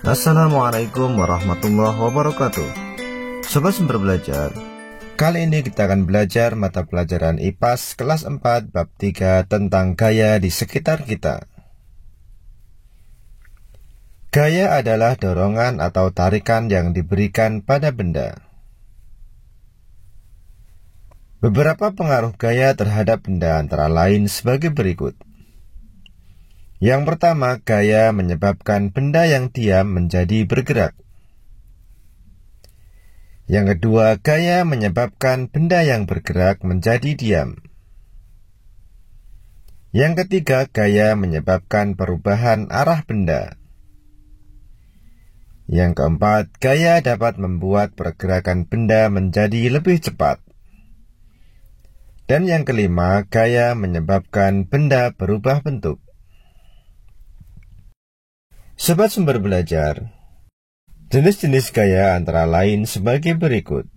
Assalamualaikum warahmatullahi wabarakatuh. Sobat Sumber Belajar, kali ini kita akan belajar mata pelajaran IPAS kelas 4 bab 3 tentang gaya di sekitar kita. Gaya adalah dorongan atau tarikan yang diberikan pada benda. Beberapa pengaruh gaya terhadap benda antara lain sebagai berikut. Yang pertama, gaya menyebabkan benda yang diam menjadi bergerak. Yang kedua, gaya menyebabkan benda yang bergerak menjadi diam. Yang ketiga, gaya menyebabkan perubahan arah benda. Yang keempat, gaya dapat membuat pergerakan benda menjadi lebih cepat. Dan yang kelima, gaya menyebabkan benda berubah bentuk. Sobat Sumber Belajar, jenis-jenis gaya antara lain sebagai berikut.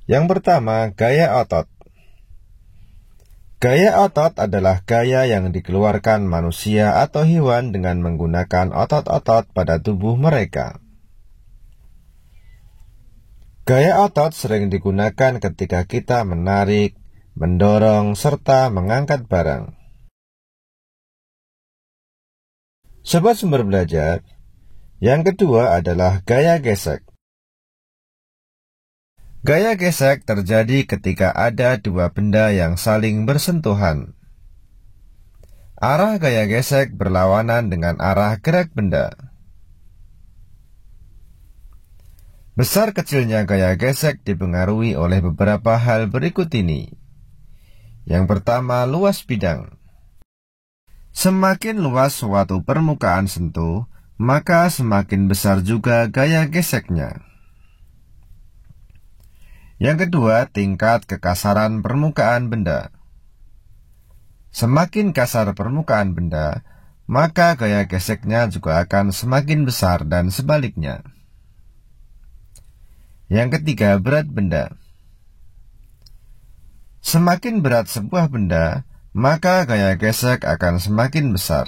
Yang pertama, gaya otot. Gaya otot adalah gaya yang dikeluarkan manusia atau hewan dengan menggunakan otot-otot pada tubuh mereka. Gaya otot sering digunakan ketika kita menarik, mendorong, serta mengangkat barang. Sobat Sumber Belajar, yang kedua adalah gaya gesek. Gaya gesek terjadi ketika ada dua benda yang saling bersentuhan. Arah gaya gesek berlawanan dengan arah gerak benda. Besar kecilnya gaya gesek dipengaruhi oleh beberapa hal berikut ini. Yang pertama, luas bidang. Semakin luas suatu permukaan sentuh, maka semakin besar juga gaya geseknya. Yang kedua, tingkat kekasaran permukaan benda. Semakin kasar permukaan benda, maka gaya geseknya juga akan semakin besar dan sebaliknya. Yang ketiga, berat benda. Semakin berat sebuah benda, maka gaya gesek akan semakin besar.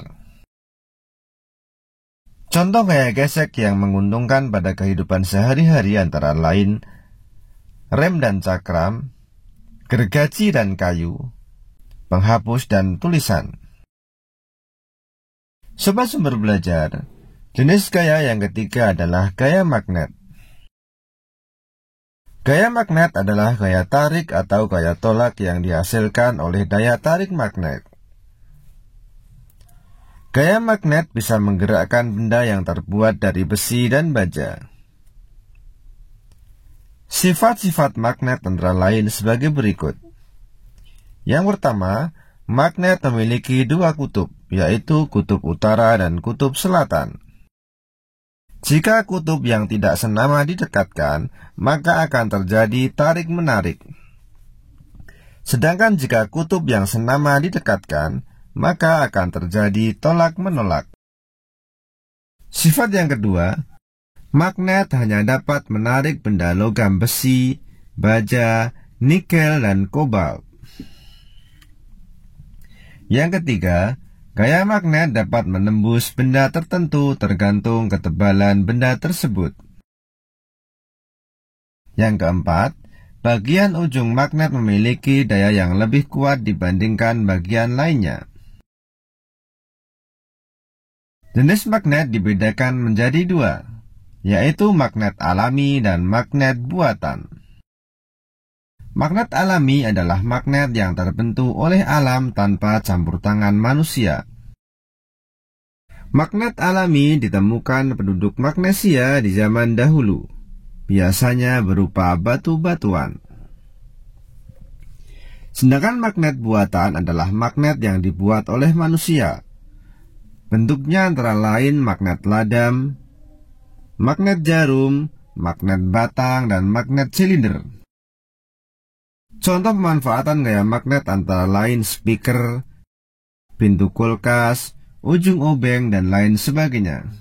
Contoh gaya gesek yang menguntungkan pada kehidupan sehari-hari antara lain rem dan cakram, gergaji dan kayu, penghapus dan tulisan. Sobat Sumber Belajar, jenis gaya yang ketiga adalah gaya magnet. Gaya magnet adalah gaya tarik atau gaya tolak yang dihasilkan oleh daya tarik magnet. Gaya magnet bisa menggerakkan benda yang terbuat dari besi dan baja. Sifat-sifat magnet antara lain sebagai berikut. Yang pertama, magnet memiliki dua kutub, yaitu kutub utara dan kutub selatan. Jika kutub yang tidak senama didekatkan, maka akan terjadi tarik-menarik. Sedangkan jika kutub yang senama didekatkan, maka akan terjadi tolak-menolak. Sifat yang kedua, magnet hanya dapat menarik benda logam besi, baja, nikel, dan kobalt. Yang ketiga, gaya magnet dapat menembus benda tertentu tergantung ketebalan benda tersebut. Yang keempat, bagian ujung magnet memiliki daya yang lebih kuat dibandingkan bagian lainnya. Jenis magnet dibedakan menjadi dua, yaitu magnet alami dan magnet buatan. Magnet alami adalah magnet yang terbentuk oleh alam tanpa campur tangan manusia. Magnet alami ditemukan penduduk Magnesia di zaman dahulu, biasanya berupa batu-batuan. Sedangkan magnet buatan adalah magnet yang dibuat oleh manusia. Bentuknya antara lain magnet ladam, magnet jarum, magnet batang, dan magnet silinder. Contoh pemanfaatan gaya magnet antara lain speaker, pintu kulkas, ujung obeng, dan lain sebagainya.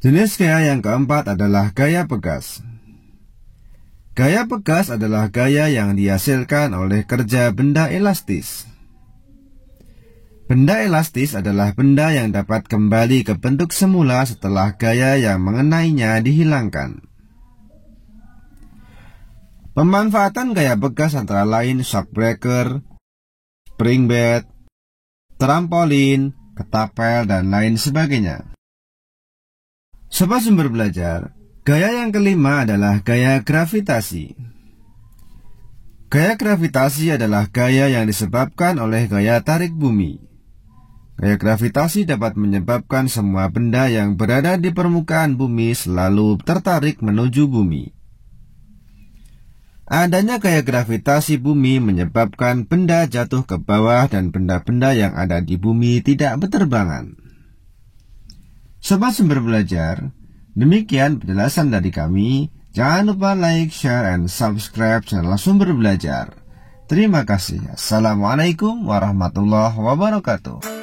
Jenis gaya yang keempat adalah gaya pegas. Gaya pegas adalah gaya yang dihasilkan oleh kerja benda elastis. Benda elastis adalah benda yang dapat kembali ke bentuk semula setelah gaya yang mengenainya dihilangkan. Pemanfaatan gaya bekas antara lain shockbreaker, spring bed, trampolin, ketapel, dan lain sebagainya. Sobat Sumber Belajar, gaya yang kelima adalah gaya gravitasi. Gaya gravitasi adalah gaya yang disebabkan oleh gaya tarik bumi. Gaya gravitasi dapat menyebabkan semua benda yang berada di permukaan bumi selalu tertarik menuju bumi. Adanya gaya gravitasi bumi menyebabkan benda jatuh ke bawah dan benda-benda yang ada di bumi tidak berterbangan. Sobat Sumber Belajar, demikian penjelasan dari kami. Jangan lupa like, share, and subscribe channel Sumber Belajar. Terima kasih. Assalamualaikum warahmatullahi wabarakatuh.